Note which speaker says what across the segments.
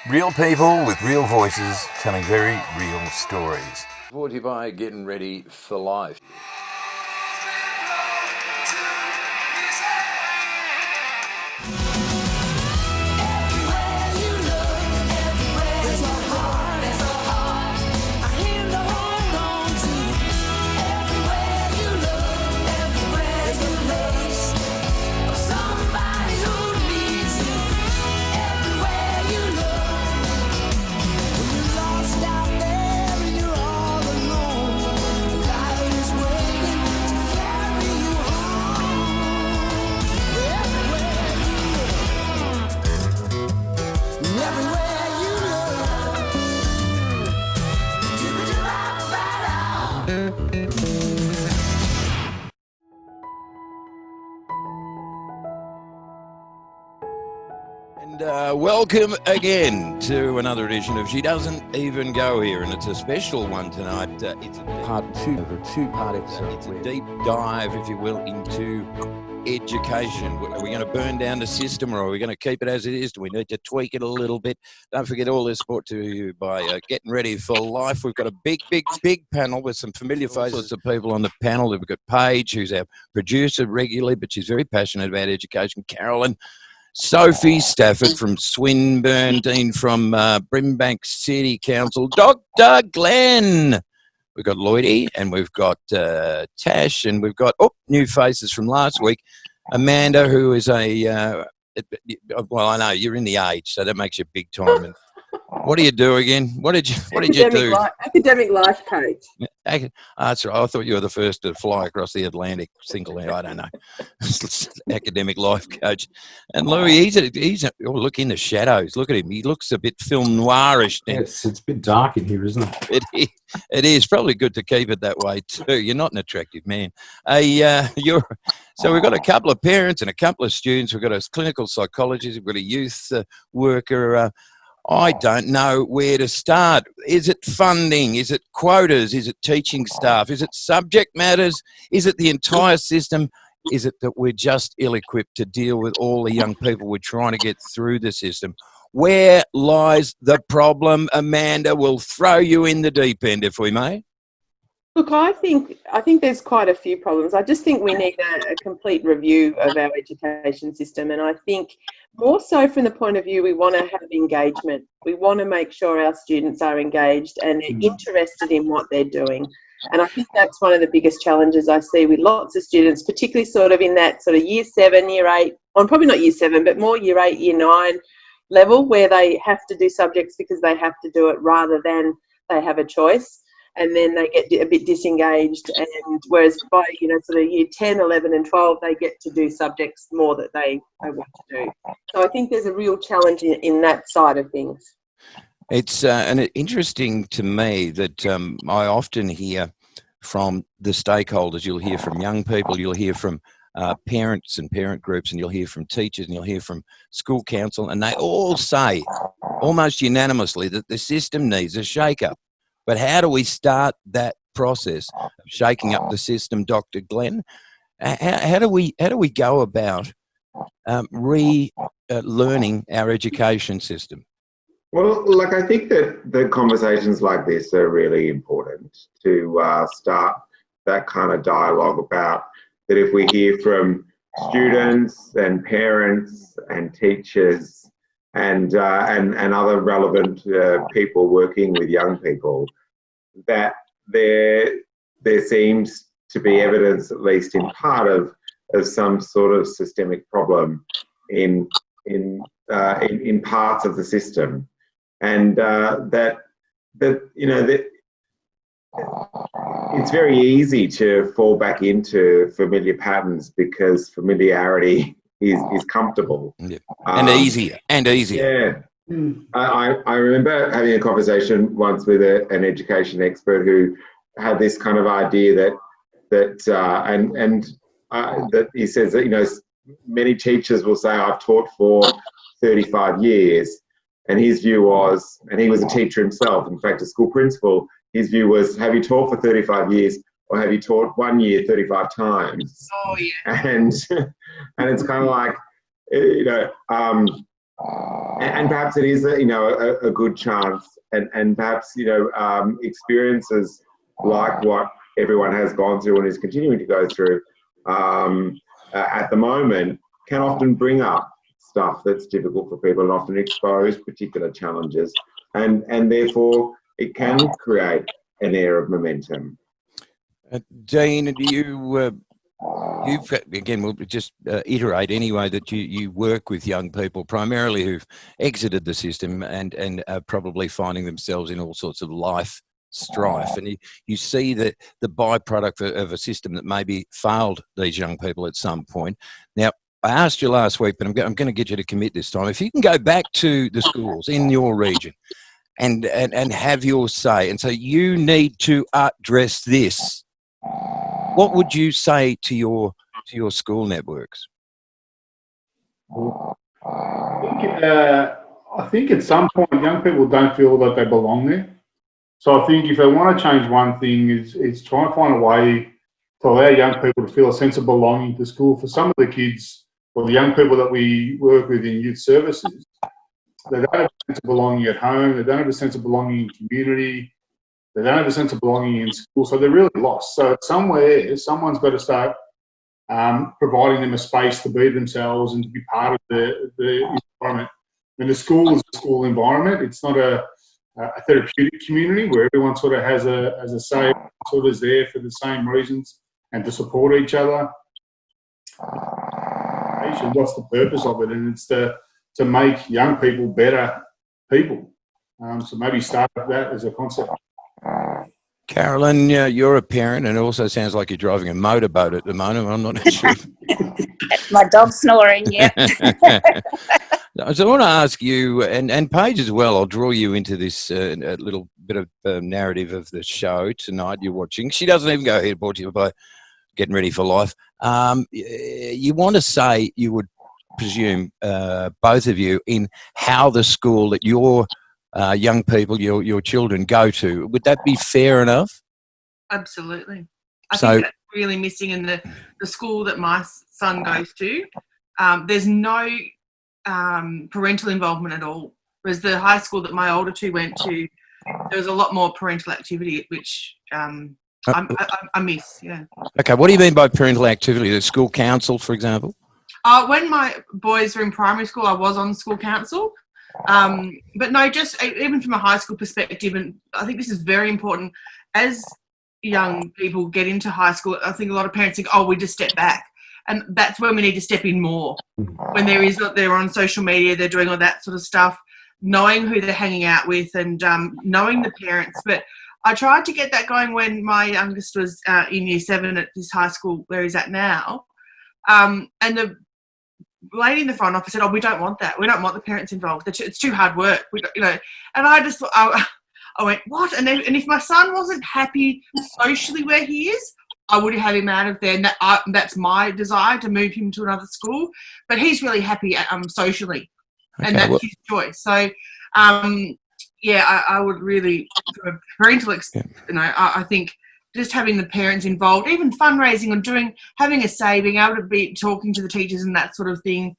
Speaker 1: Real people with real voices telling very real stories. Brought to you by Getting Ready for Life. And welcome again to another edition of She Doesn't Even Go Here, and it's a special one tonight. It's
Speaker 2: part two of a two-part episode.
Speaker 1: It's a deep dive, if you will, into education. Are we going to burn down the system, or are we going to keep it as it is? Do we need to tweak it a little bit? Don't forget, all this brought to you by Getting Ready for Life. We've got a big panel with some familiar faces of people on the panel. We've got Paige, who's our producer regularly, but she's very passionate about education. Carolyn, Sophie Stafford from Swinburne, Dean from Brimbank City Council, Dr. Glenn. We've got Lloyd, and we've got Tash, and we've got new faces from last week. Amanda, who is well, I know you're in the age, so that makes you big time. And what do you do again? What did you do?
Speaker 3: Academic life coach.
Speaker 1: That's right. I thought you were the first to fly across the Atlantic single-handed. I don't know. Academic life coach. And Louis, look in the shadows. Look at him. He looks a bit film noirish.
Speaker 2: Yes, it's a bit dark in here, isn't it?
Speaker 1: It is probably good to keep it that way too. You're not an attractive man. So we've got a couple of parents and a couple of students. We've got a clinical psychologist. We've got a youth worker. I don't know where to start. Is it funding? Is it quotas? Is it teaching staff? Is it subject matters? Is it the entire system? Is it that we're just ill-equipped to deal with all the young people we're trying to get through the system? Where lies the problem? Amanda, will throw you in the deep end, if we may.
Speaker 3: Look, I think there's quite a few problems. I just think we need a complete review of our education system, and I think more so from the point of view we want to have engagement. We want to make sure our students are engaged and interested in what they're doing. And I think that's one of the biggest challenges I see with lots of students, particularly sort of in that sort of year 7, year 8, or probably not year 7, but more year 8, year 9 level, where they have to do subjects because they have to do it rather than they have a choice. And then they get a bit disengaged, and whereas by sort of year 10, 11 and 12 they get to do subjects more that they want to do. So I think there's a real challenge in that side of things.
Speaker 1: It's interesting to me that I often hear from the stakeholders. You'll hear from young people, you'll hear from parents and parent groups, and you'll hear from teachers, and you'll hear from school council, and they all say almost unanimously that the system needs a shake-up. But how do we start that process of shaking up the system, Dr. Glenn? How do we go about learning our education system?
Speaker 4: Well, look, I think that the conversations like this are really important to start that kind of dialogue about that. If we hear from students and parents and teachers and other relevant people working with young people, that there seems to be evidence, at least in part, of some sort of systemic problem in parts of the system, and that it's very easy to fall back into familiar patterns because familiarity is comfortable.
Speaker 1: Yeah. And easier.
Speaker 4: Yeah. I remember having a conversation once with an education expert who had this kind of idea that he says that many teachers will say, I've taught for 35 years, and his view was, and he was a teacher himself, in fact a school principal, his view was, have you taught for 35 years or have you taught 1 year 35 times?
Speaker 3: Oh yeah.
Speaker 4: And it's kind of like and perhaps it is a good chance, and perhaps experiences like what everyone has gone through and is continuing to go through at the moment can often bring up stuff that's difficult for people and often expose particular challenges, and therefore it can create an air of momentum.
Speaker 1: Dean, you've again, we'll just iterate anyway that you work with young people primarily who've exited the system and are probably finding themselves in all sorts of life strife, and you see the byproduct of a system that maybe failed these young people at some point. Now, I asked you last week, but I'm going to get you to commit this time. If you can go back to the schools in your region and have your say, and so you need to address this, what would you say to your school networks?
Speaker 5: I think at some point young people don't feel that they belong there. So I think if they want to change one thing, is try and find a way to allow young people to feel a sense of belonging to school. For some of the kids or the young people that we work with in youth services, they don't have a sense of belonging at home. They don't have a sense of belonging in community. They don't have a sense of belonging in school. So they're really lost. So somewhere, someone's got to start providing them a space to be themselves and to be part of the environment. And the school is a school environment. It's not a therapeutic community where everyone sort of has a say, sort of is there for the same reasons and to support each other. What's the purpose of it? And it's to make young people better people. So maybe start with that as a concept.
Speaker 1: Carolyn, you're a parent, and it also sounds like you're driving a motorboat at the moment. I'm not sure.
Speaker 6: My dog's snoring, yeah.
Speaker 1: So I want to ask you, and Paige as well, I'll draw you into this a little bit of narrative of the show tonight you're watching. She doesn't even go ahead, brought to you by Getting Ready for Life. You want to say, you would presume, both of you, in how the school that your young people, your children go to. Would that be fair enough?
Speaker 7: Absolutely. I think that's really missing in the school that my son goes to. There's no parental involvement at all. Whereas the high school that my older two went to, there was a lot more parental activity, which I miss, yeah.
Speaker 1: Okay, what do you mean by parental activity? The school council, for example?
Speaker 7: When my boys were in primary school, I was on school council. But no, just even from a high school perspective, and I think this is very important, as young people get into high school, I think a lot of parents think, we just step back. And that's when we need to step in more. When they're on social media, they're doing all that sort of stuff, knowing who they're hanging out with and knowing the parents. But I tried to get that going when my youngest was in year 7 at this high school where he's at now. And the lady in the front office said, we don't want that. We don't want the parents involved. It's too hard work. And I just thought, I went, what? And if my son wasn't happy socially where he is, I would have him out of there. And that's my desire, to move him to another school. But he's really happy socially. Okay, and that's his choice. So, I would really, from a parental experience, I think just having the parents involved, even fundraising and having a say, being able to be talking to the teachers and that sort of thing,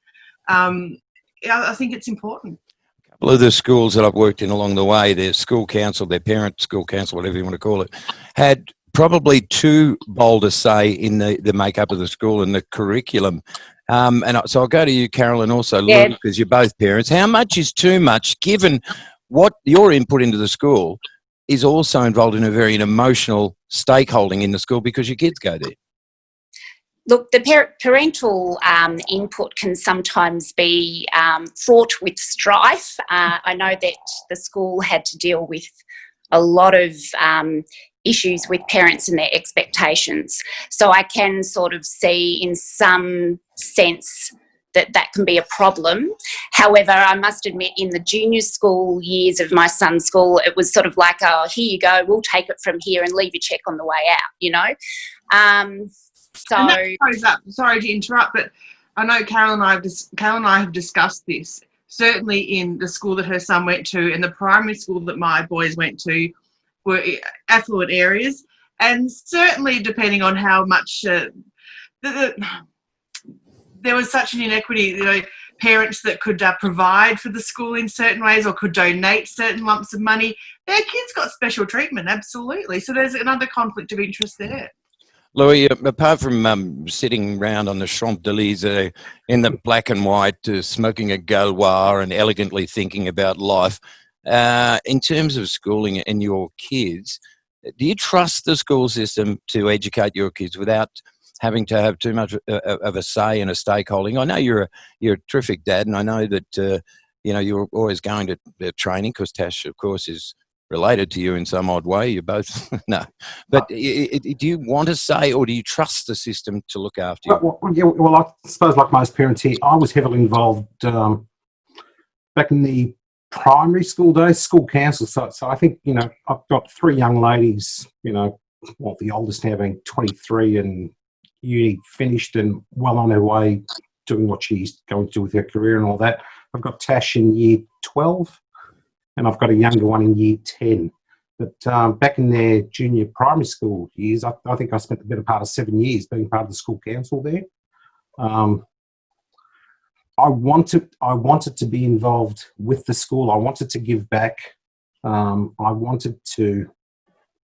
Speaker 7: I think it's important.
Speaker 1: A couple of the schools that I've worked in along the way, their school council, their parent school council, whatever you want to call it, had probably too bold a say in the makeup of the school and the curriculum. So I'll go to you, Carolyn, also, Lloyd, because you're both parents. How much is too much, given what your input into the school is also involved in a very emotional stakeholding in the school because your kids go there?
Speaker 6: Look, the parental input can sometimes be fraught with strife. I know that the school had to deal with a lot of issues with parents and their expectations. So I can sort of see in some sense that can be a problem. However, I must admit, in the junior school years of my son's school, it was sort of like, here you go, we'll take it from here and leave a check on the way out, And that
Speaker 7: throws up, sorry to interrupt, but I know Carol and I have discussed this, certainly in the school that her son went to and the primary school that my boys went to were affluent areas, and certainly depending on how much there was such an inequity, parents that could provide for the school in certain ways or could donate certain lumps of money, their kids got special treatment, absolutely. So there's another conflict of interest there.
Speaker 1: Louis, apart from sitting round on the Champs-Élysées in the black and white, smoking a Gaulois and elegantly thinking about life, in terms of schooling and your kids, do you trust the school system to educate your kids without having to have too much of a say and a stakeholding? I know you're a terrific dad, and I know that you're always going to training because Tash, of course, is related to you in some odd way. You both no, but do you want to say, or do you trust the system to look after you?
Speaker 2: Well, I suppose like most parents here, I was heavily involved back in the primary school days, school council. So I think, I've got 3 young ladies, the oldest now being 23 and uni finished and well on her way doing what she's going to do with her career and all that. I've got Tash in year 12 and I've got a younger one in year 10. But back in their junior primary school years, I think I spent the better part of 7 years being part of the school council there. I wanted to be involved with the school. I wanted to give back. I wanted to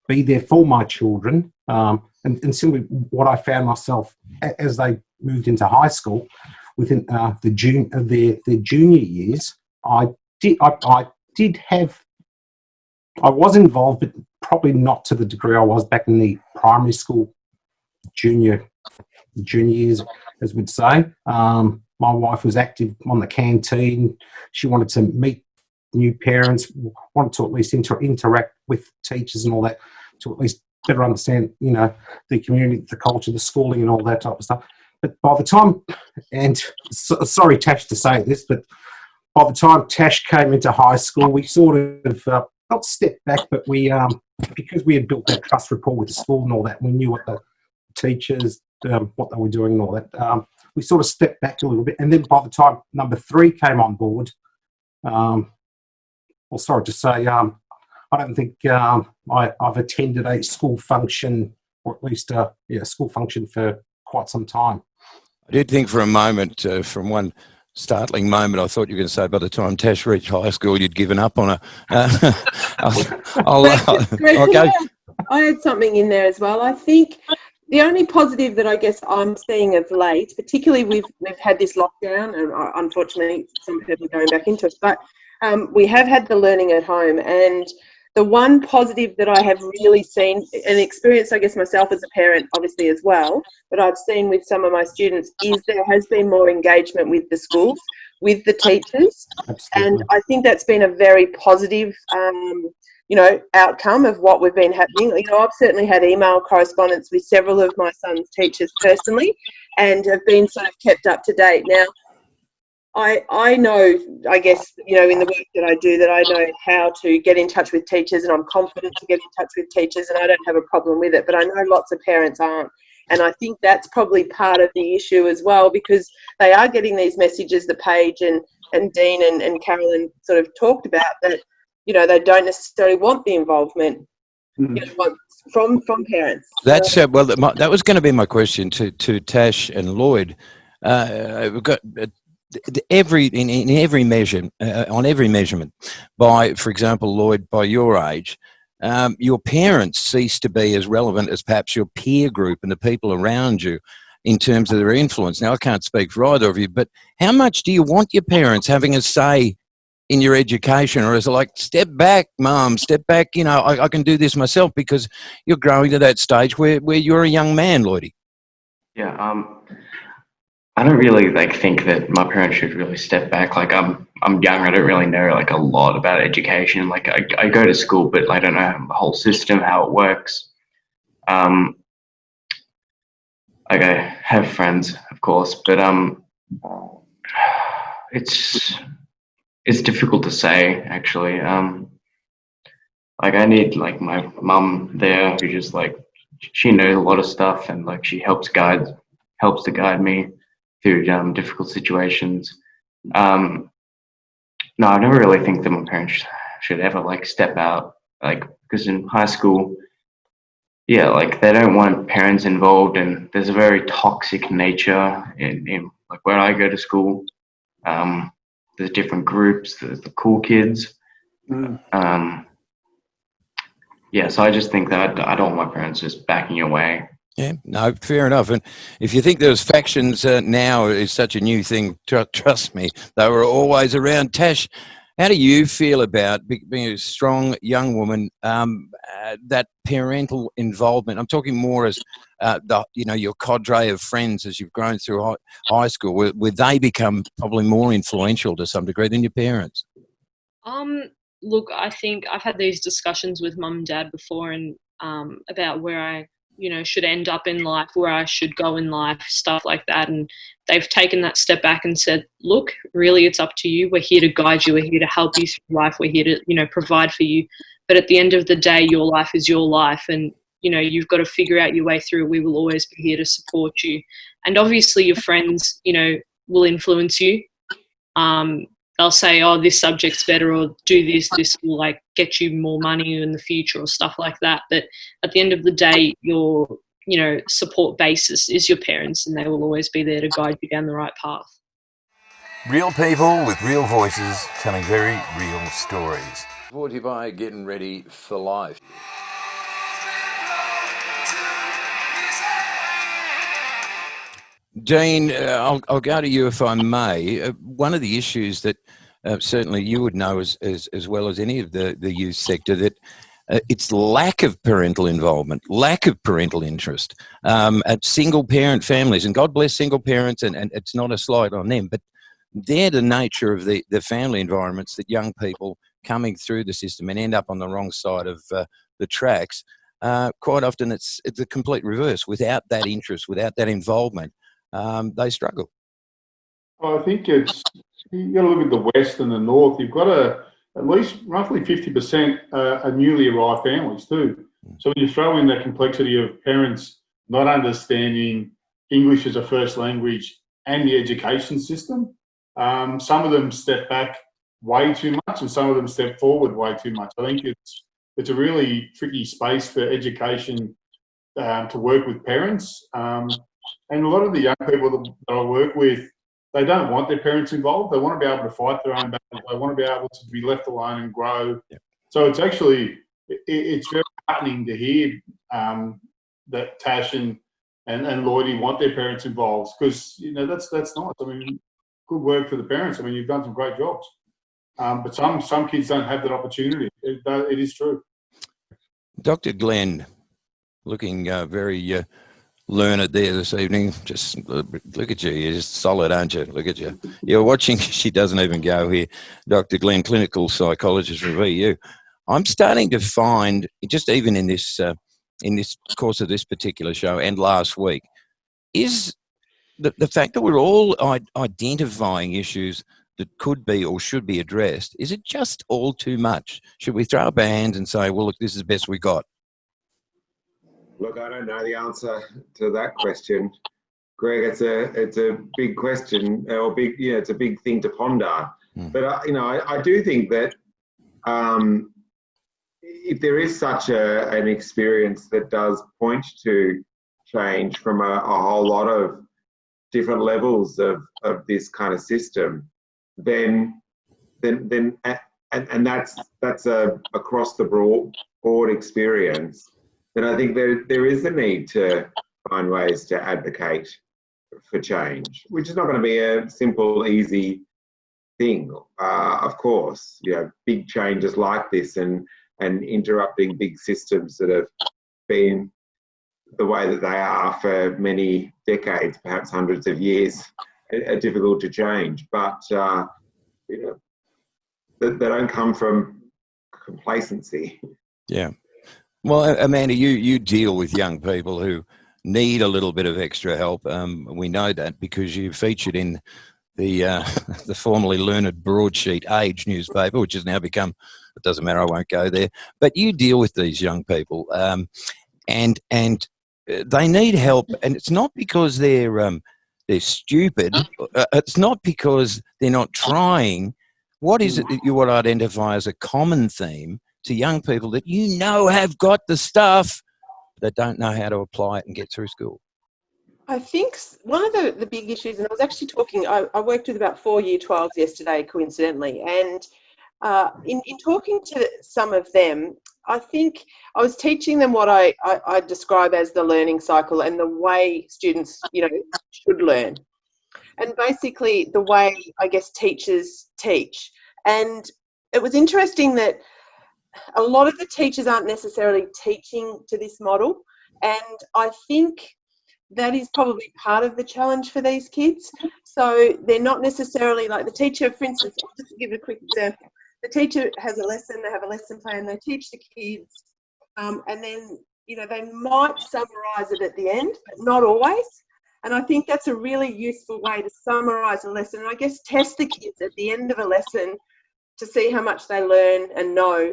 Speaker 2: be there for my children. And simply what I found myself as they moved into high school, within their junior years, I was involved, but probably not to the degree I was back in the primary school junior years, as we'd say. My wife was active on the canteen. She wanted to meet new parents, wanted to at least interact with teachers and all that, to at least better understand, the community, the culture, the schooling and all that type of stuff. But by the time, and sorry Tash to say this, but by the time Tash came into high school, we sort of not stepped back, but we, because we had built that trust rapport with the school and all that, we knew what the teachers, what they were doing and all that. We sort of stepped back a little bit. And then by the time number 3 came on board, sorry to say, I don't think I've attended a school function, or at least a school function for quite some time.
Speaker 1: I did think for a moment, from one startling moment, I thought you were going to say by the time Tash reached high school, you'd given up on her. I'll go.
Speaker 3: I had something in there as well. I think the only positive that I guess I'm seeing of late, particularly we've had this lockdown, and unfortunately some people are going back into it, but we have had the learning at home, and the one positive that I have really seen and experienced, I guess myself as a parent obviously as well, but I've seen with some of my students, is there has been more engagement with the schools, with the teachers. Absolutely. And I think that's been a very positive outcome of what we've been happening. I've certainly had email correspondence with several of my son's teachers personally and have been sort of kept up to date. Now, I know, I guess, in the work that I do, that I know how to get in touch with teachers, and I'm confident to get in touch with teachers, and I don't have a problem with it, but I know lots of parents aren't. And I think that's probably part of the issue as well, because they are getting these messages that Paige and Dean and Carolyn sort of talked about, that, they don't necessarily want the involvement from parents.
Speaker 1: That's that was going to be my question to Tash and Lloyd. We've got in every measure, on every measurement, by, for example, Lloyd, by your age, your parents cease to be as relevant as perhaps your peer group and the people around you in terms of their influence. Now, I can't speak for either of you, but how much do you want your parents having a say in your education? Or is it like, step back, Mum, step back, I can do this myself, because you're growing to that stage where you're a young man, Lloydie?
Speaker 8: Yeah, I don't really think that my parents should really step back. I'm young. I don't really know a lot about education. I go to school, but I don't know the whole system, how it works. I have friends, of course, but it's difficult to say, actually. I need my mum there, who just she knows a lot of stuff, and she helps to guide me through difficult situations. No, I never really think that my parents should ever step out, because in high school, they don't want parents involved, and there's a very toxic nature in where I go to school. There's different groups. There's the cool kids. Yeah, so I just think that I don't want my parents just backing away.
Speaker 1: Yeah, no, fair enough. And if you think there's factions now is such a new thing, trust me, they were always around. Tash, how do you feel about being a strong young woman, that parental involvement? I'm talking more as your cadre of friends as you've grown through high school, where they become probably more influential to some degree than your parents.
Speaker 9: Look, I think I've had these discussions with mum and dad before, and about where I should end up in life, where I should go in life, stuff like that. And they've taken that step back and said, look, really, it's up to you. We're here to guide you. We're here to help you through life. We're here to, provide for you. But at the end of the day, your life is your life. And, you've got to figure out your way through. We will always be here to support you. And obviously your friends, will influence you. They'll say, oh, this subject's better, or do this will get you more money in the future, or stuff like that. But at the end of the day, your, support basis is your parents, and they will always be there to guide you down the right path.
Speaker 1: Real people with real voices telling very real stories. Brought to you by Getting Ready for Life. Dean, I'll go to you if I may. One of the issues that certainly you would know as well as any of the youth sector, that it's lack of parental involvement, lack of parental interest at single parent families. And God bless single parents, and it's not a slight on them, but they're the nature of the family environments that young people coming through the system and end up on the wrong side of the tracks. Quite often it's a complete reverse. Without that interest, without that involvement, they struggle.
Speaker 5: Well, I think you got to look at the West and the North. You've got at least roughly 50% are newly arrived families too. So when you throw in that complexity of parents not understanding English as a first language and the education system, some of them step back way too much and some of them step forward way too much. I think it's a really tricky space for education to work with parents. And a lot of the young people that I work with, they don't want their parents involved. They want to be able to fight their own battles. They want to be able to be left alone and grow. Yeah. So it's actually, it's very heartening to hear that Tash and Lloyd want their parents involved, because, that's nice. I mean, good work for the parents. I mean, you've done some great jobs. But some kids don't have that opportunity. It is true. Dr.
Speaker 1: Glenn, looking very learned there this evening. Just look at you. You're just solid, aren't you? Look at you. You're watching. She doesn't even go here. Dr. Glenn, clinical psychologist from VU. I'm starting to find, just even in this course of this particular show and last week, is the fact that we're all identifying issues that could be or should be addressed. Is it just all too much? Should we throw up our hands and say, well, look, this is the best we got?
Speaker 4: Look, I don't know the answer to that question, Greg. It's a big question, or it's a big thing to ponder. But I do think that if there is such an experience that does point to change from a whole lot of different levels of this kind of system, then that's a across the board experience, then I think there is a need to find ways to advocate for change, which is not going to be a simple, easy thing. Of course, big changes like this and interrupting big systems that have been the way that they are for many decades, perhaps hundreds of years, are difficult to change. But they don't come from complacency.
Speaker 1: Yeah. Well, Amanda, you deal with young people who need a little bit of extra help. We know that because you featured in the formerly learned broadsheet Age newspaper, which has now become, it doesn't matter, I won't go there. But you deal with these young people, and they need help, and it's not because they're stupid. It's not because they're not trying. What is it that you would identify as a common theme to young people that have got the stuff that don't know how to apply it and get through school?
Speaker 3: I think one of the big issues, and I was actually talking, I worked with about 4 Year 12s yesterday, coincidentally, and in talking to some of them, I think I was teaching them what I describe as the learning cycle and the way students, should learn. And basically the way, I guess, teachers teach. And it was interesting that a lot of the teachers aren't necessarily teaching to this model. And I think that is probably part of the challenge for these kids. So they're not necessarily like the teacher, for instance, I'll just give a quick example. The teacher has a lesson, they have a lesson plan, they teach the kids, and then, they might summarise it at the end, but not always. And I think that's a really useful way to summarise a lesson, and I guess test the kids at the end of a lesson to see how much they learn and know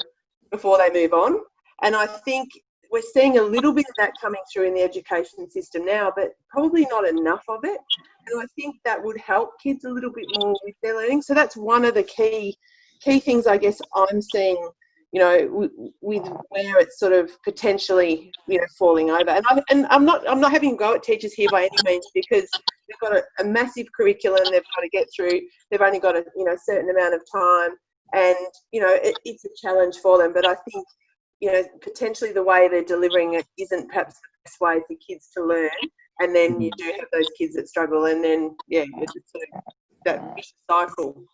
Speaker 3: before they move on. And I think we're seeing a little bit of that coming through in the education system now, but probably not enough of it. And I think that would help kids a little bit more with their learning. So that's one of the key things, I guess, I'm seeing, with where it's sort of potentially, falling over. And I'm not having a go at teachers here by any means, because they've got a massive curriculum they've got to get through. They've only got a certain amount of time, and it's a challenge for them. But I think potentially the way they're delivering it isn't perhaps the best way for kids to learn, and then you do have those kids that struggle, and then it's sort of that vicious cycle.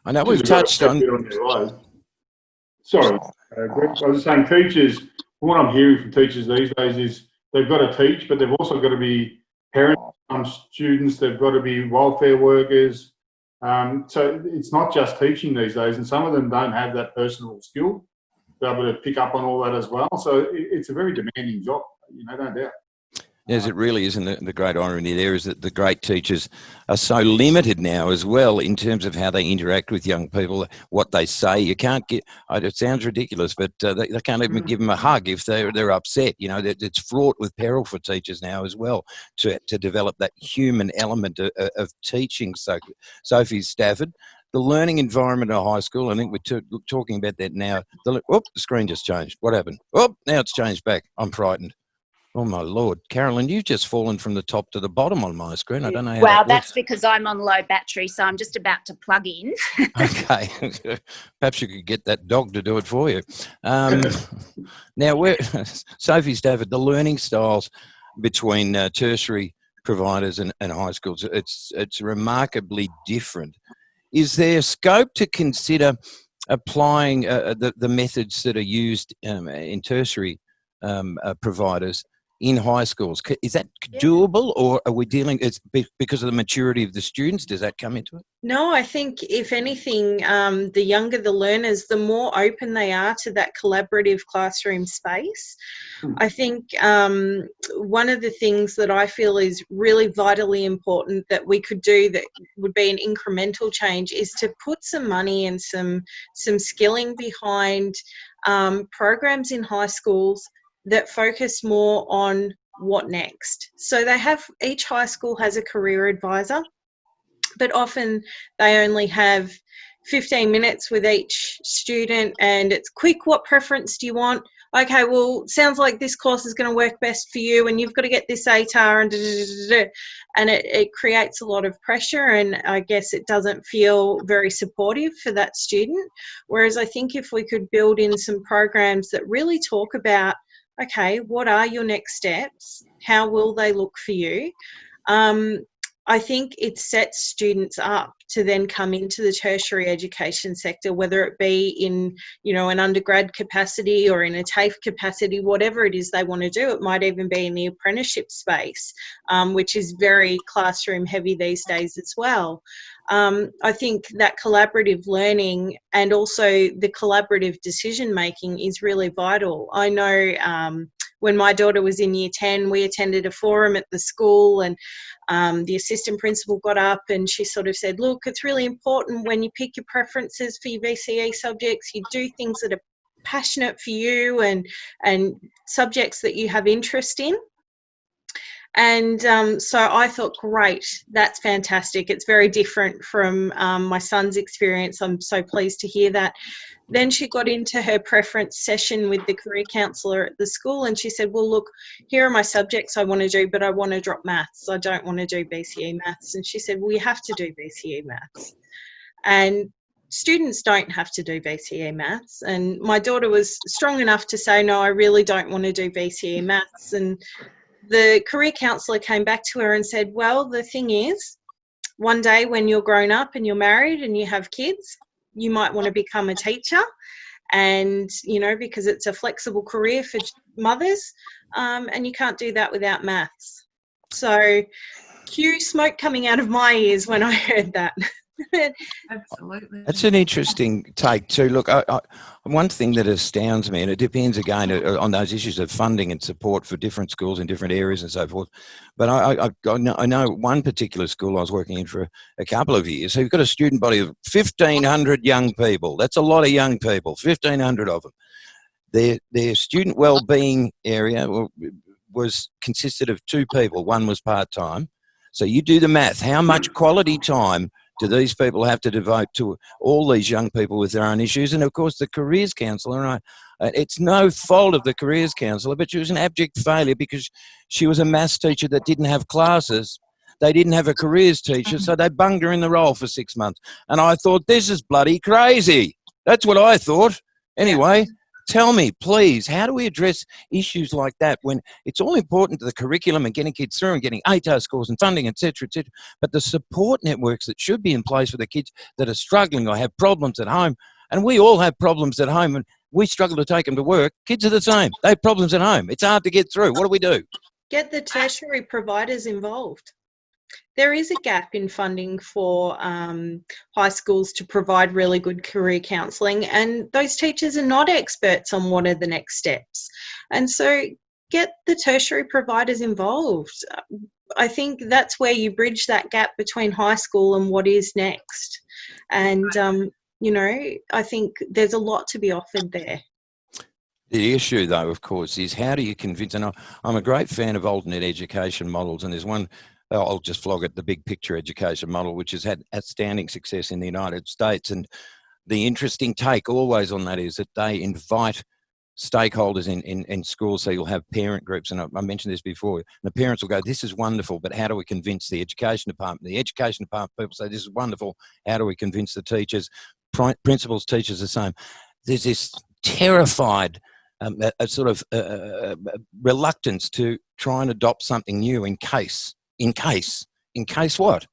Speaker 1: I know we've touched on.
Speaker 5: Sorry, Greg, I was saying teachers. What I'm hearing from teachers these days is they've got to teach, but they've also got to be parents, students. They've got to be welfare workers. So it's not just teaching these days, and some of them don't have that personal skill to be able to pick up on all that as well. So it's a very demanding job, no doubt.
Speaker 1: Yes, it really is, and the great irony there is that the great teachers are so limited now as well in terms of how they interact with young people, what they say. You can't get, it sounds ridiculous, but they can't even give them a hug if they're upset. It's fraught with peril for teachers now as well to develop that human element of teaching. So, Sophie Stafford, the learning environment at high school, I think we're talking about that now. The screen just changed. What happened? Now it's changed back. I'm frightened. Oh, my Lord. Carolyn, you've just fallen from the top to the bottom on my screen. I don't know how
Speaker 6: Well,
Speaker 1: that
Speaker 6: that's
Speaker 1: works.
Speaker 6: because I'm on low battery, so I'm just about to plug in.
Speaker 1: Okay. Perhaps you could get that dog to do it for you. Now, Sophie Stafford, the learning styles between tertiary providers and high schools, it's remarkably different. Is there scope to consider applying the methods that are used in tertiary providers in high schools? Is that doable, or are we dealing, it's because of the maturity of the students? Does that come into it?
Speaker 10: No, I think if anything, the younger the learners, the more open they are to that collaborative classroom space. I think one of the things that I feel is really vitally important that we could do that would be an incremental change is to put some money and some skilling behind programs in high schools that focus more on what next. So each high school has a career advisor, but often they only have 15 minutes with each student, and it's quick, what preference do you want? Okay, well, sounds like this course is going to work best for you, and you've got to get this ATAR, and it creates a lot of pressure, and I guess it doesn't feel very supportive for that student. Whereas I think if we could build in some programs that really talk about, okay, what are your next steps? How will they look for you? I think it sets students up to then come into the tertiary education sector, whether it be in, an undergrad capacity or in a TAFE capacity, whatever it is they want to do. It might even be in the apprenticeship space, which is very classroom heavy these days as well. I think that collaborative learning and also the collaborative decision making is really vital. I know when my daughter was in year 10, we attended a forum at the school, and the assistant principal got up and she sort of said, look, it's really important when you pick your preferences for your VCE subjects, you do things that are passionate for you and subjects that you have interest in. And so I thought, great, that's fantastic. It's very different from my son's experience. I'm so pleased to hear that. Then she got into her preference session with the career counsellor at the school, and she said, well, look, here are my subjects I want to do, but I want to drop maths. I don't want to do BCE maths. And she said, well, you have to do BCE maths. And students don't have to do BCE maths. And my daughter was strong enough to say, no, I really don't want to do BCE maths. And the career counsellor came back to her and said, well, the thing is, one day when you're grown up and you're married and you have kids, you might want to become a teacher, and, you know, because it's a flexible career for mothers, and you can't do that without maths. So cue smoke coming out of my ears when I heard that.
Speaker 7: Absolutely.
Speaker 1: That's an interesting take too. Look, one thing that astounds me, and it depends again on those issues of funding and support for different schools in different areas and so forth. But I know one particular school I was working in for a couple of years who've got a student body of 1,500 young people. That's a lot of young people, 1,500 of them. Their student wellbeing area consisted of two people. One was part-time. So you do the math. How much quality time do these people have to devote to all these young people with their own issues? And of course, the careers counsellor, and it's no fault of the careers counsellor, but she was an abject failure because she was a maths teacher that didn't have classes. They didn't have a careers teacher, so they bunged her in the role for 6 months. And I thought, this is bloody crazy. That's what I thought. Anyway, tell me, please, how do we address issues like that when it's all important to the curriculum and getting kids through and getting ATAR scores and funding, et cetera, but the support networks that should be in place for the kids that are struggling or have problems at home, and we all have problems at home and we struggle to take them to work. Kids are the same. They have problems at home. It's hard to get through. What do we do?
Speaker 10: Get the tertiary providers involved. There is a gap in funding for high schools to provide really good career counselling, and those teachers are not experts on what are the next steps. And so get the tertiary providers involved. I think that's where you bridge that gap between high school and what is next. And, you know, I think there's a lot to be offered there.
Speaker 1: The issue, though, of course, is how do you convince, and I'm a great fan of alternate education models, and there's one, I'll just flog it, the big picture education model, which has had outstanding success in the United States. And the interesting take always on that is that they invite stakeholders in schools. So you'll have parent groups, and I mentioned this before, and the parents will go, this is wonderful, but how do we convince the education department? The education department people say, this is wonderful, how do we convince the teachers? Principals, teachers, the same. There's this terrified a sort of reluctance to try and adopt something new in case what?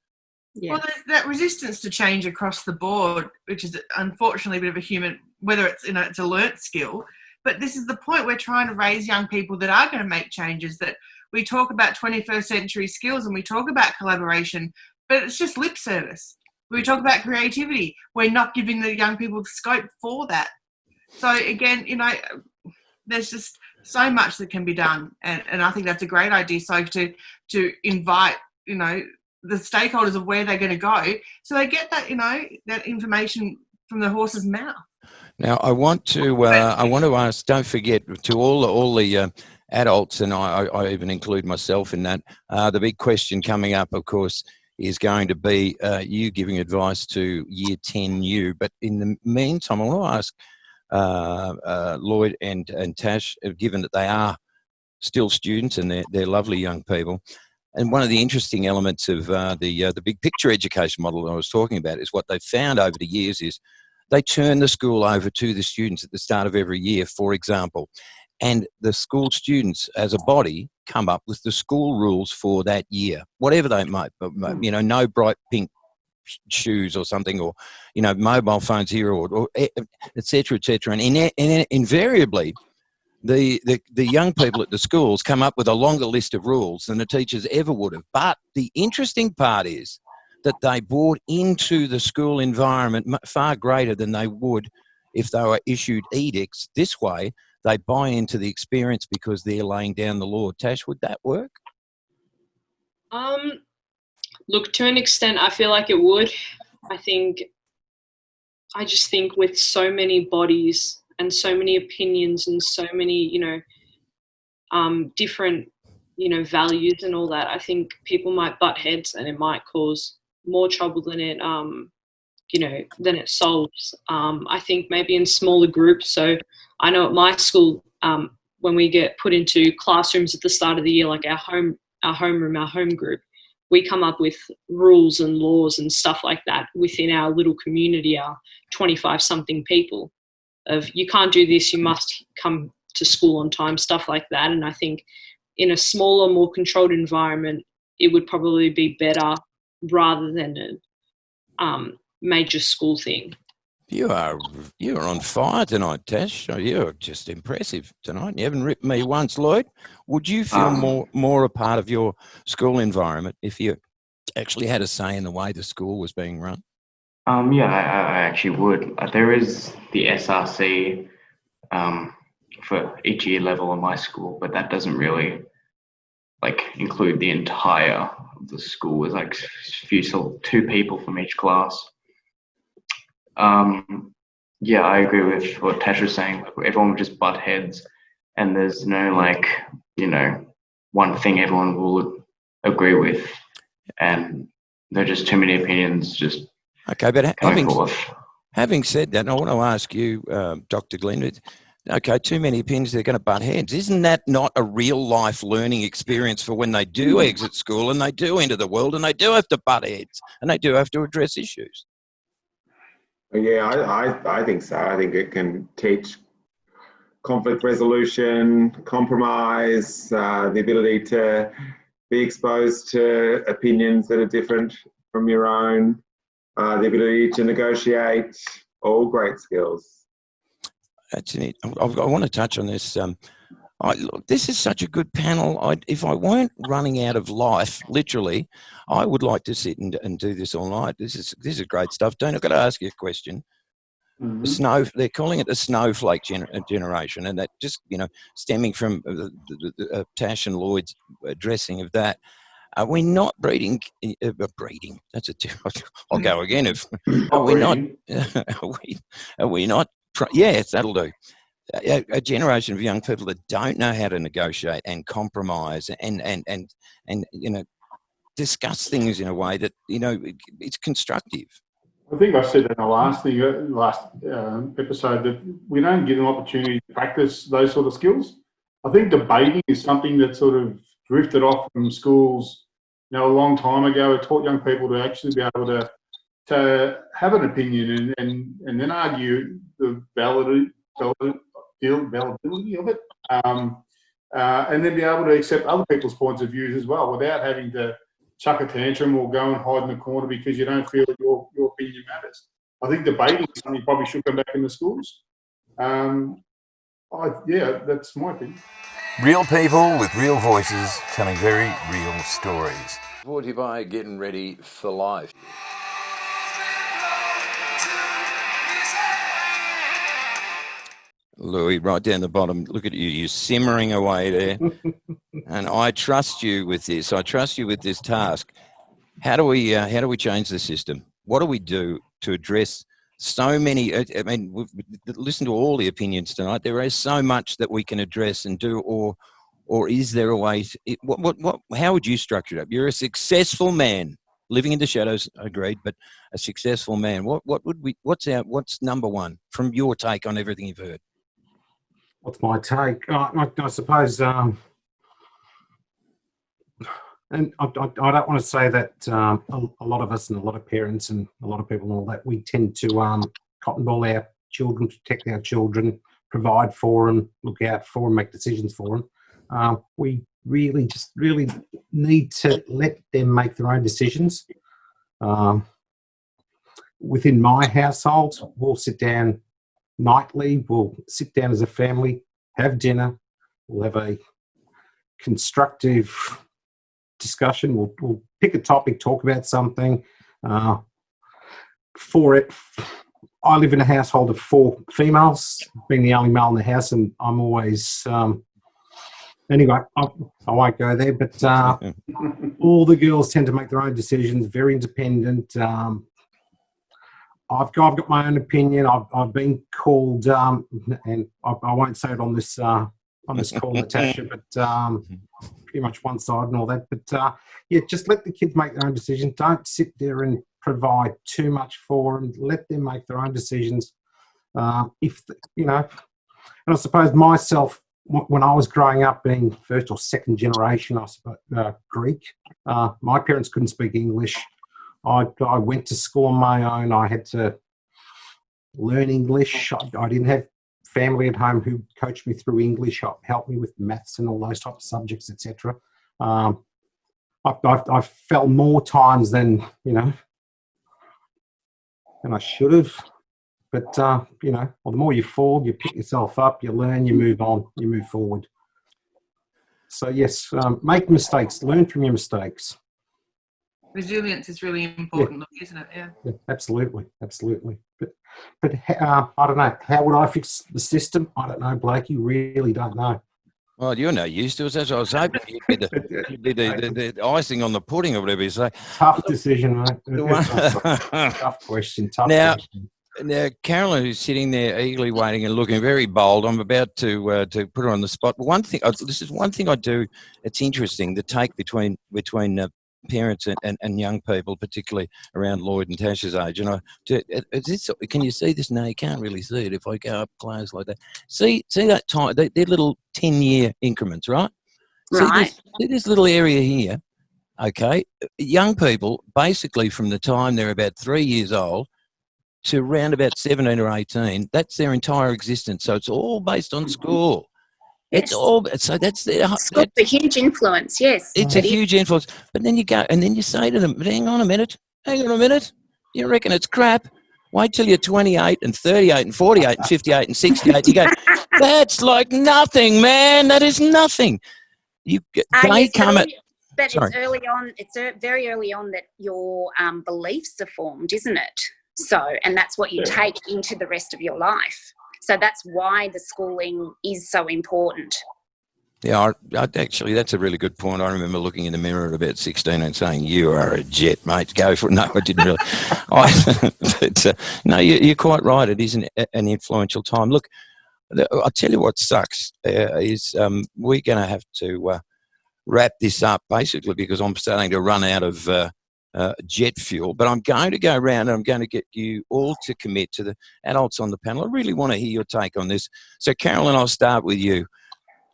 Speaker 7: Yeah. Well, there's that resistance to change across the board, which is unfortunately a bit of a human, whether it's, you know, it's a learnt skill, but this is the point. We're trying to raise young people that are going to make changes, that we talk about 21st century skills and we talk about collaboration, but it's just lip service. We talk about creativity. We're not giving the young people the scope for that. So again, you know, there's just so much that can be done, and I think that's a great idea. So to invite, you know, the stakeholders of where they're going to go, so they get that, you know, that information from the horse's mouth.
Speaker 1: Now, I want to ask. Don't forget, to all the adults, and I even include myself in that. The big question coming up, of course, is going to be you giving advice to Year 10U. But in the meantime, I want to ask Lloyd and Tash, given that they are still students and they're lovely young people. And one of the interesting elements of the big picture education model I was talking about is what they've found over the years is they turn the school over to the students at the start of every year, for example. And the school students as a body come up with the school rules for that year, whatever they might, you know, no bright pink shoes or something, or, you know, mobile phones here, or et cetera, et cetera. And invariably, the young people at the schools come up with a longer list of rules than the teachers ever would have. But the interesting part is that they brought into the school environment far greater than they would if they were issued edicts. This way, they buy into the experience because they're laying down the law. Tash, would that work?
Speaker 9: Look, to an extent, I feel like it would. I just think with so many bodies and so many opinions and so many, you know, different values and all that, I think people might butt heads and it might cause more trouble than it solves. I think maybe in smaller groups. So I know at my school, when we get put into classrooms at the start of the year, like our home group, we come up with rules and laws and stuff like that within our little community, our 25-something people, of you can't do this, you must come to school on time, stuff like that. And I think in a smaller, more controlled environment, it would probably be better rather than a major school thing.
Speaker 1: You are on fire tonight, Tash. You're just impressive tonight. You haven't ripped me once, Lloyd. Would you feel more a part of your school environment if you actually had a say in the way the school was being run?
Speaker 8: Yeah, I actually would. There is the SRC for each year level in my school, but that doesn't really include the entire of the school. There's two people from each class. Yeah, I agree with what Tash was saying. Everyone would just butt heads, and there's no one thing everyone will agree with, and there are just too many opinions. Just
Speaker 1: okay, but having said that, I want to ask you, Dr. Glenn. Okay, too many opinions, they're going to butt heads. Isn't that not a real life learning experience for when they do exit school and they do enter the world and they do have to butt heads and they do have to address issues?
Speaker 4: Yeah, I think so. I think it can teach conflict resolution, compromise, the ability to be exposed to opinions that are different from your own, the ability to negotiate, all great skills.
Speaker 1: That's it. I want to touch on this. Look, this is such a good panel. If I weren't running out of life, literally, I would like to sit and do this all night. This is great stuff. I've got to ask you a question.
Speaker 5: Mm-hmm.
Speaker 1: They're calling it the snowflake generation, and that just stemming from Tash and Lloyd's addressing of that. Are we not breeding? That's I'll go again. Are we not? Are we not? Yes, that'll do. A generation of young people that don't know how to negotiate and compromise and discuss things in a way that it's constructive.
Speaker 5: I think I said in the last episode that we don't get an opportunity to practice those sort of skills. I think debating is something that sort of drifted off from schools, a long time ago. It taught young people to actually be able to have an opinion and then argue the validity of it, and then be able to accept other people's points of views as well without having to chuck a tantrum or go and hide in the corner because you don't feel your opinion matters. I think debating is something probably should come back in the schools. That's my opinion.
Speaker 1: Real people with real voices telling very real stories. Board of Gettin Ready for life. Louis, right down the bottom, look at you, you're simmering away there. And I trust you with this. I trust you with this task. How do we change the system? What do we do to address so many? I mean, we've listened to all the opinions tonight. There is so much that we can address and do, or is there a way? How would you structure it up? You're a successful man, living in the shadows. Agreed, but a successful man. What's number one from your take on everything you've heard?
Speaker 2: What's my take? I suppose, and I don't want to say that a lot of us and a lot of parents and a lot of people and all that, we tend to cottonball our children, protect our children, provide for them, look out for them, make decisions for them. We really need to let them make their own decisions. Within my household, we'll sit down nightly, we'll sit down as a family, have dinner, we'll have a constructive discussion, we'll pick a topic, talk about something. For it, I live in a household of 4 females, being the only male in the house, and I'm always anyway, I won't go there, but all the girls tend to make their own decisions, very independent. I've got my own opinion. I've been called, and I won't say it on this call, Natasha, but pretty much one-sided and all that. But yeah, just let the kids make their own decisions. Don't sit there and provide too much for them. Let them make their own decisions. If you know, and I suppose myself, when I was growing up, being first or second generation, I suppose Greek, my parents couldn't speak English. I went to school on my own. I had to learn English. I didn't have family at home who coached me through English, helped me with maths and all those types of subjects, etc. I fell more times than than I should have. But the more you fall, you pick yourself up, you learn, you move on, you move forward. So yes, make mistakes, learn from your mistakes.
Speaker 7: Resilience is really important, isn't it? Yeah.
Speaker 2: Absolutely. But I don't know. How would I fix the system? I don't know, Blake. You really don't know.
Speaker 1: Well, you're no used to it. That's what I was hoping. You'd be the icing on the pudding or whatever you say.
Speaker 2: Tough decision, mate. Tough question.
Speaker 1: Now, Carolyn, who's sitting there eagerly waiting and looking very bold, I'm about to put her on the spot. But one thing, this is one thing I do. It's interesting, the take between parents and young people, particularly around Lloyd and Tasha's age. And can you see this? No, you can't really see it if I go up close like that. See that time? They're little 10-year increments, right?
Speaker 6: Right.
Speaker 1: See this little area here. Okay, young people, basically from the time they're about 3 years old to around about 17 or 18, that's their entire existence. So it's all based on school.
Speaker 6: Yes.
Speaker 1: It's all, so that's their...
Speaker 6: School's a huge influence, yes.
Speaker 1: It's a huge influence. But then you go, and then you say to them, but hang on a minute. You reckon it's crap? Wait till you're 28 and 38 and 48 and 58 and 68. You go, that's like nothing, man. That is nothing.
Speaker 6: It's early on. It's very early on that your beliefs are formed, isn't it? So, and that's what you take into the rest of your life. So that's why the schooling is so important.
Speaker 1: Yeah, actually, that's a really good point. I remember looking in the mirror at about 16 and saying, "You are a jet, mate. Go for it." No, I didn't really. No, you're quite right. It is an influential time. Look, I'll tell you what sucks is we're going to have to wrap this up, basically, because I'm starting to run out of jet fuel. But I'm going to go around and I'm going to get you all to commit, to the adults on the panel. I really want to hear your take on this. So, Carolyn, I'll start with you.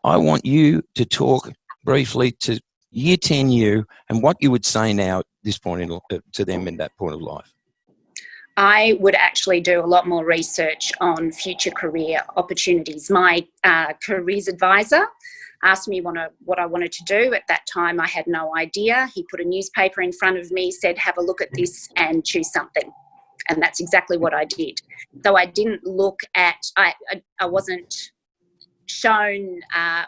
Speaker 1: I want you to talk briefly to Year 10 you and what you would say now at this point to them in that point of life.
Speaker 6: I would actually do a lot more research on future career opportunities. My careers advisor asked me what I wanted to do. At that time, I had no idea. He put a newspaper in front of me, said, have a look at this and choose something. And that's exactly what I did. So I didn't look at, I wasn't shown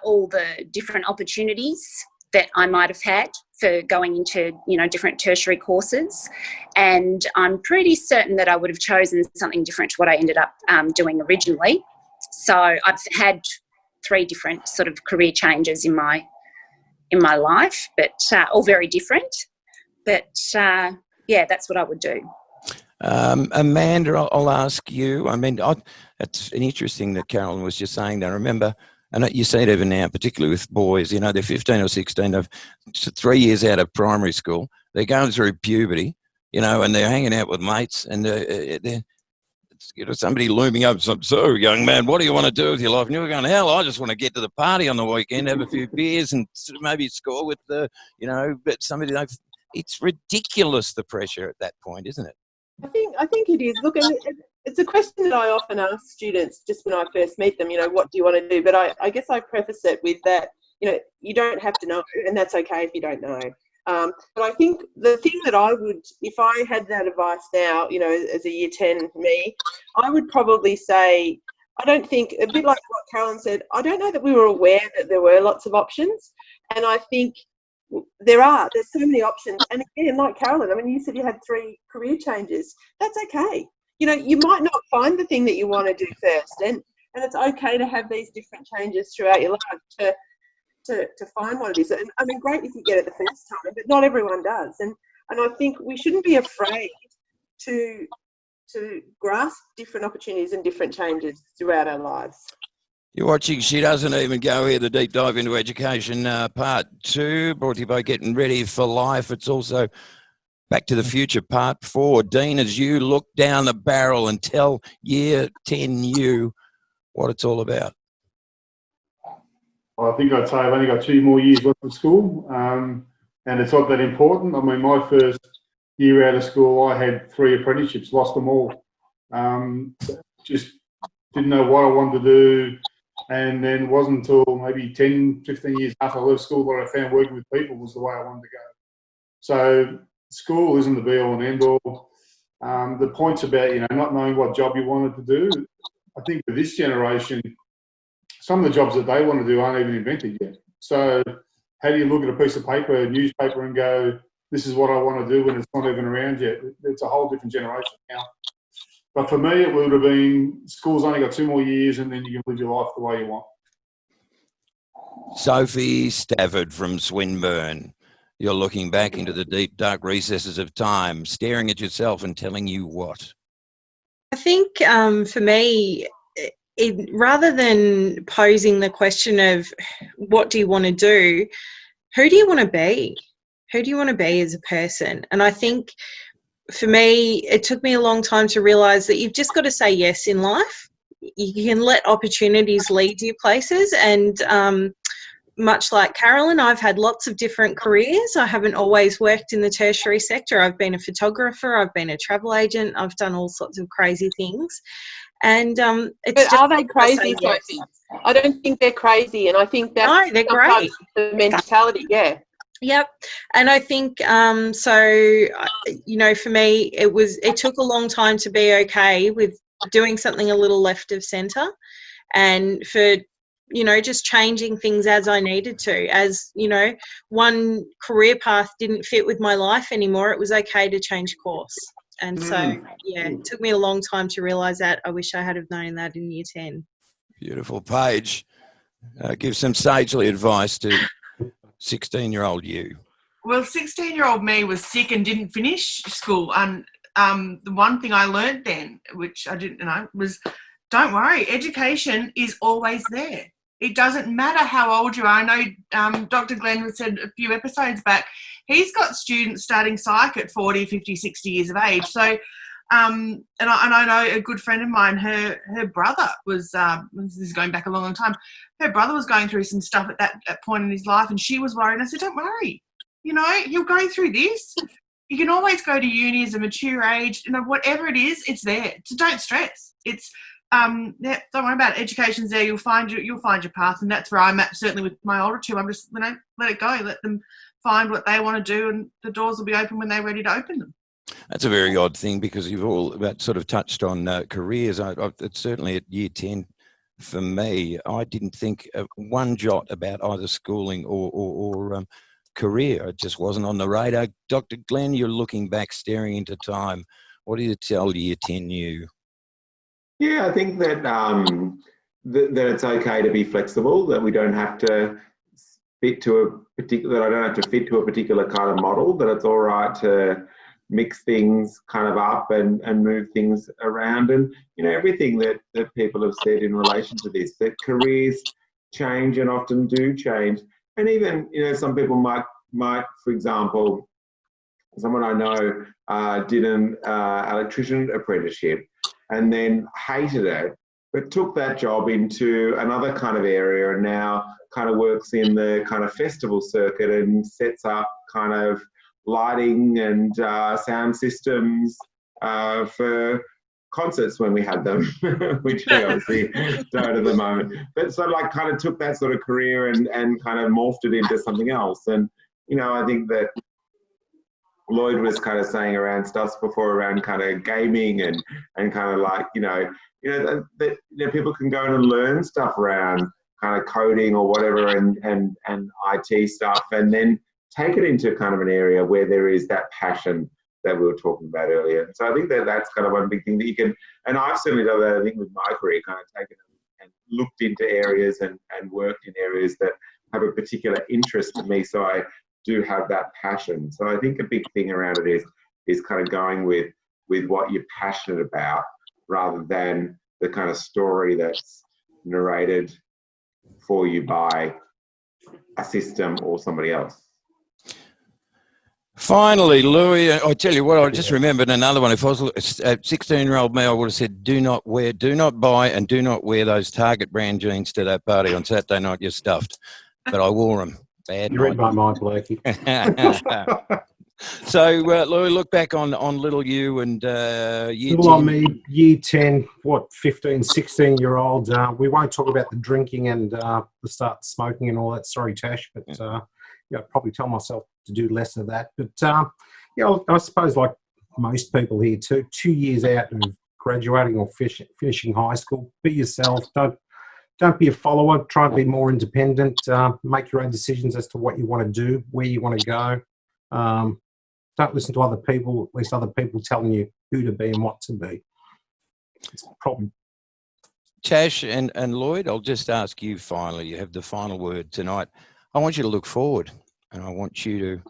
Speaker 6: all the different opportunities that I might have had for going into, different tertiary courses. And I'm pretty certain that I would have chosen something different to what I ended up doing originally. So I've had 3 different sort of career changes in my life, but all very different. But that's what I would do.
Speaker 1: Amanda, I'll ask you. I mean, it's interesting that Carolyn was just saying that. I remember, and you see it even now, particularly with boys, they're 15 or 16, they're 3 years out of primary school, they're going through puberty, and they're hanging out with mates, and they're somebody looming up, so young man, what do you want to do with your life? And you're going, hell, I just want to get to the party on the weekend, have a few beers and maybe score with but somebody, it's ridiculous, the pressure at that point, isn't it?
Speaker 3: I think it is. Look, and it's a question that I often ask students just when I first meet them, what do you want to do? But I guess I preface it with that, you don't have to know, and that's okay if you don't know. But I think the thing that I would, if I had that advice now, as a Year 10 me, I would probably say, I don't think, a bit like what Carolyn said, I don't know that we were aware that there were lots of options. And I think there's so many options. And again, like Carolyn, I mean, you said you had 3 career changes. That's okay. You might not find the thing that you want to do first. And it's okay to have these different changes throughout your life to find what it is. And I mean, great if you get it the first time, but not everyone does. And I think we shouldn't be afraid to grasp different opportunities and different changes throughout our lives.
Speaker 1: You're watching She Doesn't Even Go Here, the deep dive into education, part 2, brought to you by Getting Ready for Life. It's also Back to the Future, part 4. Dean, as you look down the barrel and tell year 10 you what it's all about.
Speaker 5: Well, I think I'd say I've only got 2 more years left of school, and it's not that important. I mean, my first year out of school, I had 3 apprenticeships, lost them all. Just didn't know what I wanted to do. And then it wasn't until maybe 10, 15 years after I left school that I found working with people was the way I wanted to go. So school isn't the be-all and end-all. The points about, not knowing what job you wanted to do, I think for this generation, some of the jobs that they want to do aren't even invented yet. So how do you look at a piece of paper, a newspaper, and go, this is what I want to do when it's not even around yet? It's a whole different generation now. But for me, it would have been school's only got 2 more years and then you can live your life the way you want.
Speaker 1: Sophie Stafford from Swinburne. You're looking back into the deep, dark recesses of time, staring at yourself and telling you what?
Speaker 10: I think for me, rather than posing the question of what do you want to do, who do you want to be? Who do you want to be as a person? And I think for me, it took me a long time to realise that you've just got to say yes in life. You can let opportunities lead you places. And much like Carolyn, I've had lots of different careers. I haven't always worked in the tertiary sector. I've been a photographer. I've been a travel agent. I've done all sorts of crazy things. And it's
Speaker 3: but are they crazy, Sophie? I don't think they're crazy. And I think that's
Speaker 10: no, they're great.
Speaker 3: The mentality, yeah.
Speaker 10: Yep. And I think, for me, it took a long time to be okay with doing something a little left of centre and for, just changing things as I needed to. As, one career path didn't fit with my life anymore, it was okay to change course. And so, it took me a long time to realise that. I wish I had have known that in year 10.
Speaker 1: Beautiful. Paige, give some sagely advice to 16-year-old you.
Speaker 7: Well, 16-year-old me was sick and didn't finish school. And the one thing I learned then, which I didn't know, was don't worry, education is always there. It doesn't matter how old you are. I know Dr. Glenn said a few episodes back, he's got students starting psych at 40, 50, 60 years of age. So, and I know a good friend of mine, her brother was, this is going back a long, long time, her brother was going through some stuff at that point in his life and she was worried. And I said, don't worry, you'll go through this. You can always go to uni as a mature age, whatever it is, it's there. So don't stress. It's, don't worry about it. Education's there. You'll find your path. And that's where I'm at, certainly with my older 2. I'm just, let it go. Let them find what they want to do and the doors will be open when they're ready to open them.
Speaker 1: That's a very odd thing because you've all about sort of touched on careers. It's certainly at year 10 for me. I didn't think one jot about either schooling or career. It just wasn't on the radar. Dr. Glenn, you're looking back, staring into time. What do you tell year 10 you?
Speaker 4: Yeah, I think that that it's okay to be flexible, that we don't have to fit to a particular, I don't have to fit to a particular kind of model, that it's all right to mix things kind of up and move things around. And, everything that people have said in relation to this, that careers change and often do change. And even, some people might, for example, someone I know did an electrician apprenticeship and then hated it, but took that job into another kind of area and now kind of works in the kind of festival circuit and sets up kind of lighting and sound systems for concerts when we had them, which we obviously don't at the moment. But so kind of took that sort of career and kind of morphed it into something else. And, I think that Lloyd was kind of saying around stuff before around kind of gaming and kind of that people can go and learn stuff around kind of coding or whatever and IT stuff and then take it into kind of an area where there is that passion that we were talking about earlier. So I think that's kind of one big thing that you can, and I've certainly done that, I think, with my career, kind of taken and looked into areas and worked in areas that have a particular interest to me. So I do have that passion. So I think a big thing around it is kind of going with what you're passionate about rather than the kind of story that's narrated for you by a system or somebody else.
Speaker 1: Finally, Louis, I tell you what, I just remembered another one. If I was a 16-year-old me, I would have said, do not buy and do not wear those Target brand jeans to that party on Saturday night. You're stuffed. But I wore them. Bad
Speaker 2: You read
Speaker 1: night.
Speaker 2: my mind, Blakey.
Speaker 1: So, Louis, look back on little you and year
Speaker 2: Little
Speaker 1: 10.
Speaker 2: on me, year 10, 15, 16-year-old. We won't talk about the drinking and the start smoking and all that. Sorry, Tash, but I'd probably tell myself to do less of that. But, I suppose like most people here, 2 years out of graduating or finishing high school, be yourself. Don't be a follower. Try and be more independent. Make your own decisions as to what you want to do, where you want to go. Don't listen to other people, at least other people telling you who to be and what to be. It's a problem.
Speaker 1: Tash and Lloyd, I'll just ask you finally, you have the final word tonight. I want you to look forward, and I want you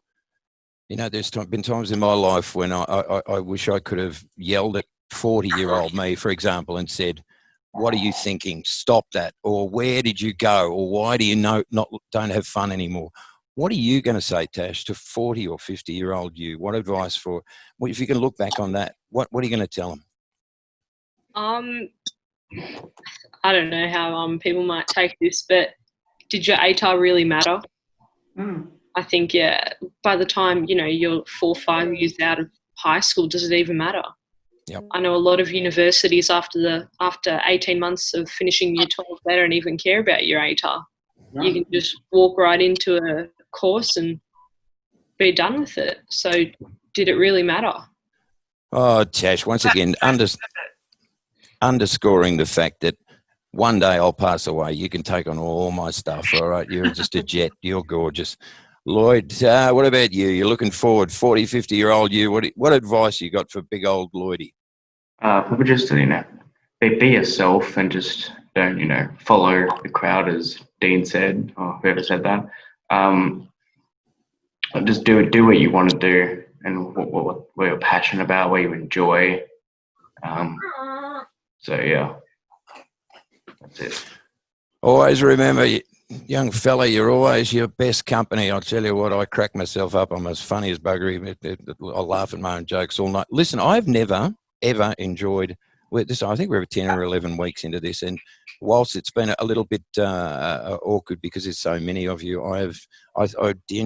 Speaker 1: to, there's been times in my life when I wish I could have yelled at 40-year-old me, for example, and said, what are you thinking? Stop that. Or where did you go? Or why do you don't have fun anymore? What are you going to say, Tash, to 40 or 50-year-old you? What advice if you can look back on that, what are you going to tell them?
Speaker 9: I don't know how people might take this, but did your ATAR really matter? I think, by the time, you're 4 or 5 years out of high school, does it even matter?
Speaker 1: Yep.
Speaker 9: I know a lot of universities after 18 months of finishing year 12, they don't even care about your ATAR. No. You can just walk right into a course and be done with it. So did it really matter?
Speaker 1: Oh, Tash, once again, underscoring the fact that one day I'll pass away. You can take on all my stuff, all right? You're just a jet. You're gorgeous. Lloyd, what about you? You're looking forward, 40, 50-year-old you. What advice you got for big old Lloydie?
Speaker 8: Probably just, be yourself and just don't, follow the crowd, as Dean said, or whoever said that. Just do what you want to do and what you're passionate about, what you enjoy. So, yeah, that's it.
Speaker 1: Always remember, young fella, you're always your best company. I'll tell you what, I crack myself up. I'm as funny as buggery. I'll laugh at my own jokes all night. Listen, I've never, ever enjoyed this. I think we're 10 or 11 weeks into this, and whilst it's been a little bit awkward because there's so many of you, I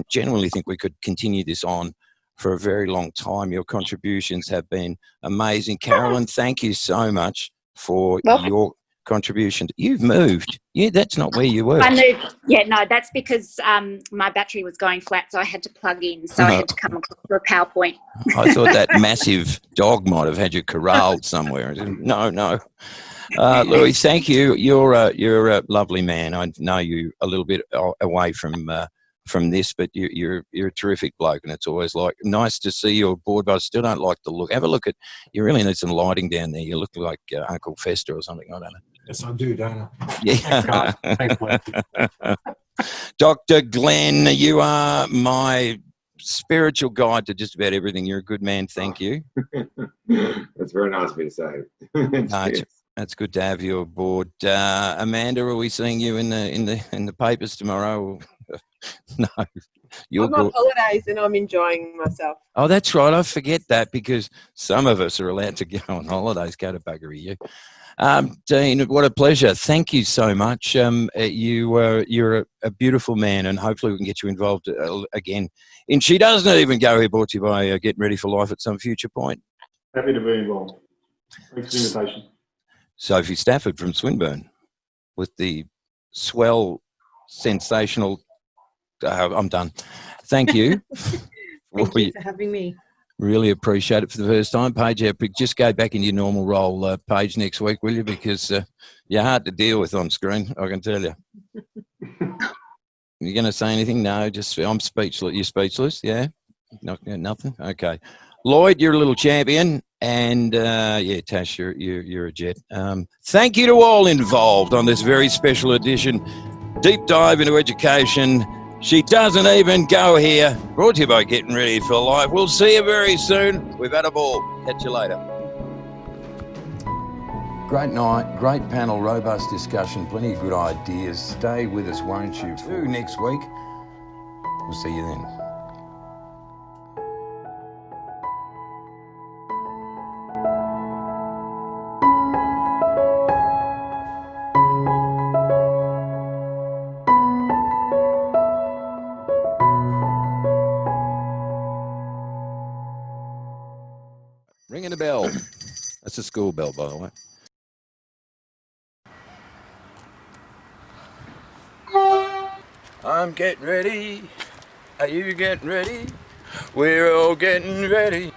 Speaker 1: genuinely think we could continue this on for a very long time. Your contributions have been amazing. Carolyn, thank you so much for your contribution. You've moved. Yeah, that's not where you were.
Speaker 6: I moved. Yeah, no, that's because my battery was going flat, so I had to plug in. So I had to come across for a PowerPoint.
Speaker 1: I thought that massive dog might have had you corralled somewhere. No. Louis, thank you. You're a lovely man. I know you a little bit away from this, but you're a terrific bloke, and it's always nice to see you aboard. But I still don't like the look. Have a look at. You really need some lighting down there. You look like Uncle Fester or something. I don't know.
Speaker 2: Yes, I do, don't I?
Speaker 1: Yeah.
Speaker 2: Thanks, Blakey.
Speaker 1: Dr. Glenn, you are my spiritual guide to just about everything. You're a good man. Thank you.
Speaker 4: That's very nice of you to say.
Speaker 1: That's good to have you aboard. Amanda, are we seeing you in the papers tomorrow? No.
Speaker 3: I'm on holidays and I'm enjoying myself.
Speaker 1: Oh, that's right. I forget that because some of us are allowed to go on holidays. Go to buggery you. Dean, what a pleasure. Thank you so much. You're a beautiful man, and hopefully we can get you involved again. And She Doesn't Even Go Here, brought to you by Getting Ready for Life at some future point.
Speaker 5: Happy to be involved. Thanks for the invitation.
Speaker 1: Sophie Stafford from Swinburne with the swell, sensational... I'm done. Thank you.
Speaker 10: Thank you for having me.
Speaker 1: Really appreciate it for the first time. Paige, just go back into your normal role, Paige, next week, will you? Because you're hard to deal with on screen, I can tell you. You going to say anything? No, just I'm speechless. You're speechless, yeah? Nothing? Okay. Lloyd, you're a little champion. And, Tash, you're a jet. Thank you to all involved on this very special edition. Deep dive into education. She Doesn't Even Go Here. Brought to you by Getting Ready for Life. We'll see you very soon. We've had a ball. Catch you later. Great night, great panel, robust discussion, plenty of good ideas. Stay with us, won't you? For next week. We'll see you then. Ringing the bell. That's a school bell, by the way. I'm getting ready. Are you getting ready? We're all getting ready.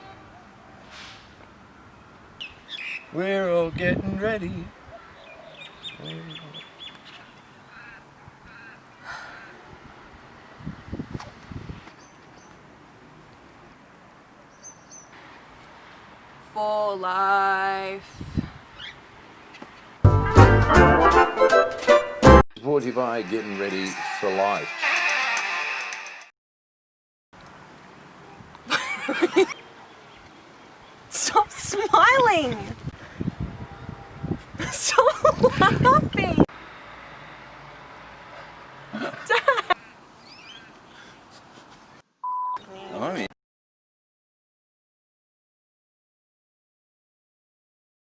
Speaker 1: We're all getting ready.
Speaker 11: For life.
Speaker 1: Brought to you by Getting Ready for Life.
Speaker 11: Stop smiling. Stop laughing.